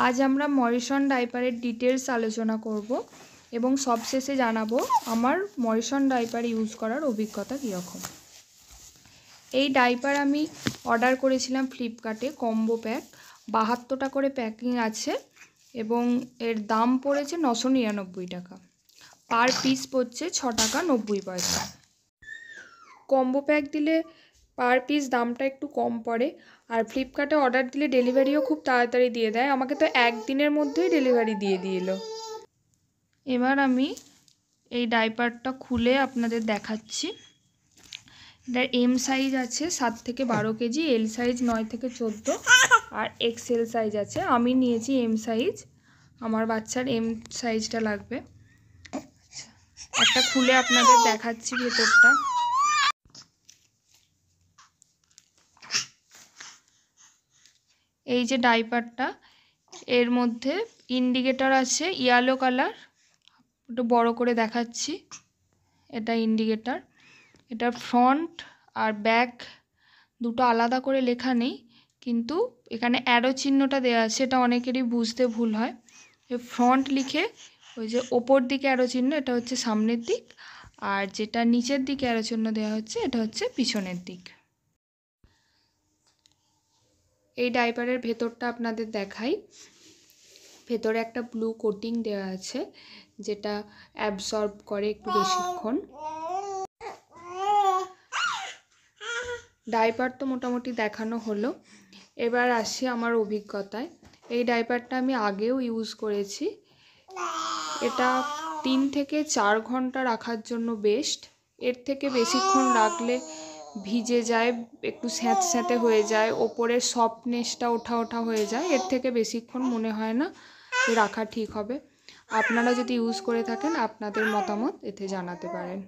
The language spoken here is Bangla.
आज আমরা মরিসন ডাইপারের ডিটেইলস আলোচনা করব এবং সবশেষে জানাবো আমার মরিসন ডাইপার ইউজ করার অভিজ্ঞতা কী রকম। এই ডাইপার আমি অর্ডার করেছিলাম ফ্লিপকার্টে, কম্বো প্যাক 72টা করে প্যাকিং আছে এবং এর দাম পড়েছে 999 টাকা। পার পিস পড়ছে 6 টাকা 90 পয়সা। কম্বো প্যাক দিলে পার পিস দামটা একটু কম পড়ে, আর ফ্লিপকার্টে অর্ডার দিলে ডেলিভারিও খুব তাড়াতাড়ি দিয়ে দেয়। আমাকে তো একদিনের মধ্যেই ডেলিভারি দিয়ে দিল। এবার আমি এই ডাইপারটা খুলে আপনাদের দেখাচ্ছি। এটার এম সাইজ আছে 7 থেকে 12 কেজি, এল সাইজ 9 থেকে 14 আর এক্সেল সাইজ আছে। আমি নিয়েছি এম সাইজ, আমার বাচ্চার এম সাইজটা লাগবে। একটা খুলে আপনাদের দেখাচ্ছি ভেতরটা। এই যে ডাইপারটা, এর মধ্যে ইন্ডিকেটর আছে ইয়েলো কালার, একটু বড় করে দেখাচ্ছি। এটা ইন্ডিকেটর। এটা ফ্রন্ট আর ব্যাক দুটো আলাদা করে লেখা নেই, কিন্তু এখানে অ্যারো চিহ্নটা দেওয়া আছে, এটা অনেকেরই বুঝতে ভুল হয়। ফ্রন্ট লিখে ওই যে ওপর দিকে অ্যারো চিহ্ন, এটা হচ্ছে সামনের দিক, আর যেটা নিচের দিকে অ্যারো চিহ্ন দেওয়া হচ্ছে এটা হচ্ছে পিছনের দিক। এই ডাইপারের ভেতরটা আপনাদের দেখাই। ভেতরে একটা ব্লু কোটিং দেওয়া আছে যেটা অ্যাবসর্ব করে একটু বেশিক্ষণ। ডাইপার তো মোটামুটি দেখানো হলো, এবার আসি আমার অভিজ্ঞতায়। এই ডাইপারটা আমি আগেও ইউজ করেছি। এটা 3 থেকে 4 ঘন্টা রাখার জন্য বেস্ট। এর থেকে বেশিক্ষণ রাখলে ভিজে যায়, একটু স্যাঁতস্যাঁতে হয়ে যায়, ওপরের সফটনেসটা ওঠা ওঠা হয়ে যায়। এর থেকে বেশিক্ষণ মনে হয় না রাখা ঠিক হবে। আপনারা যদি ইউজ করে থাকেন আপনাদের মতামত এতে জানাতে পারেন।